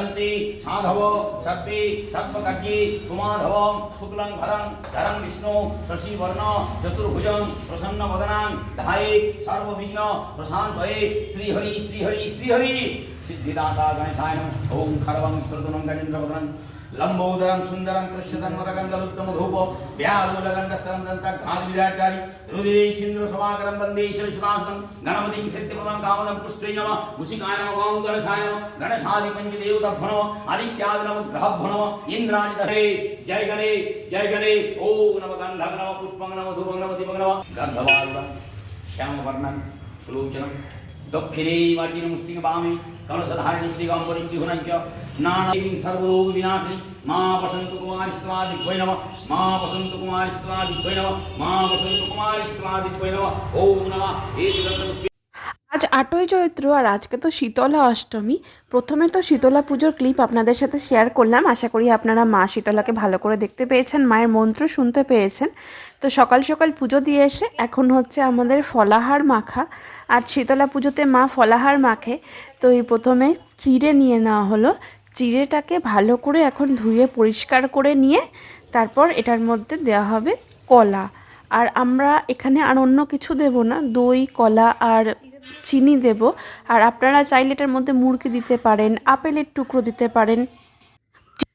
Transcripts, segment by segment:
धरन्ति साधव सर्वे सर्वकार्ये सुमाधवं शुक्लं भरं धरं विष्णु शशिवर्ण चतुर्भुजं प्रसन्नवदनां ध्याये सर्वविघ्न प्रशान्तये श्रीहरि श्रीहरि श्रीहरि सिद्धिदाता गणेशाय नमः। ओम खरवं स्फुरतुनं गजेन्द्रवदनं लंबोदरं सुंदरं कृष्णतन्वरगन्धलुत्तमधूप व्यालोलगन्धस्तरं दन्तघातविराट्चारि हृदयेन्द्र समाकरं वन्दे ईश्वरसुरासनं गणपतिं सिद्धिप्रदं कामदं पुष्ट्रै नमः। मुसिकाय नमः। ओम गणेशाय नमः। गणेशादिपञ्चदेवताभ्यो नमः। आदित्यादि नमः ग्रहभ्यो नमः। इंद्राणि गणेश जय गणेश जय गणेश। ओम नमः गन्धं नमः पुष्पं नमः धूपं नमः दीपं नमः। गन्धवारुणं श्यामवर्णं सुलोचनं दक्षिणे वाजिनमुष्टिकवामे कलशधारिणीं दिगम्बरीं द्विगुणं च नानादेवीं सर्वरोगविनाशिनी मां वसन्तकुमारीस्त्वादिभ्यै नमः। मां वसन्तकुमारीस्त्वादिभ्यै नमः। मां वसन्तकुमारीस्त्वादिभ्यै नमः। ओम नमः। আজ ৮ই চৈত্র আর আজকে তো শীতলা অষ্টমী। প্রথমে তো শীতলা পুজোর ক্লিপ আপনাদের সাথে শেয়ার করলাম। আশা করি আপনারা মা শীতলাকে ভালো করে দেখতে পেয়েছেন, মায়ের মন্ত্র শুনতে পেয়েছেন। তো সকাল সকাল পুজো দিয়ে এসে এখন হচ্ছে আমাদের ফলাহার মাখা। আর শীতলা পুজোতে মা ফলাহার মাখে। তো এই প্রথমে চিড়ে নিয়ে নেওয়া হলো। চিড়েটাকে ভালো করে এখন ধুয়ে পরিষ্কার করে নিয়ে তারপর এটার মধ্যে দেওয়া হবে কলা। আর আমরা এখানে আর অন্য কিছু দেব না, দই কলা আর চিনি দেব। আর আপনারা চাইলে এটার মধ্যে মুরগি দিতে পারেন, আপেলের টুকরো দিতে পারেন।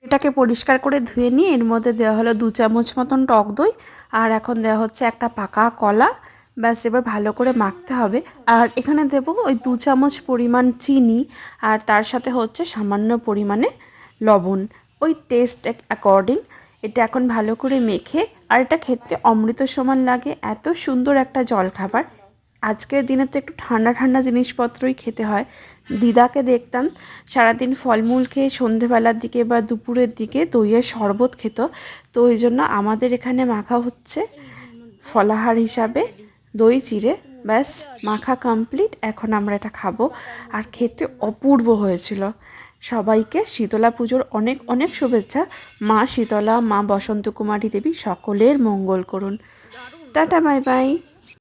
এটাকে পরিষ্কার করে ধুয়ে নিয়ে এর মধ্যে দেওয়া হলো 2 চামচ মতন টক দই। আর এখন দেওয়া হচ্ছে একটা পাকা কলা। ব্যাস এবার ভালো করে মাখতে হবে। আর এখানে দেব ওই 2 চামচ পরিমাণ চিনি, আর তার সাথে হচ্ছে সামান্য পরিমাণে লবণ, ওই টেস্ট অ্যাকর্ডিং। এটা এখন ভালো করে মেখে, আর এটা খেতে অমৃত সমান লাগে, এত সুন্দর একটা জলখাবার। আজকের দিনে তো একটু ঠান্ডা ঠান্ডা জিনিসপত্রই খেতে হয়। দিদাকে দেখতাম সারাদিন ফলমূল খেয়ে সন্ধেবেলার দিকে বা দুপুরের দিকে দইয়ের শরবত খেত। তো ওই জন্য আমাদের এখানে মাখা হচ্ছে ফলাহার হিসাবে দই চিড়ে। ব্যাস মাখা কমপ্লিট। এখন আমরা এটা খাবো। আর খেতে অপূর্ব হয়েছিল। সবাইকে শীতলা পুজোর অনেক অনেক শুভেচ্ছা। মা শীতলা, মা বসন্ত কুমারী দেবী সকলের মঙ্গল করুন। Tata bye bye.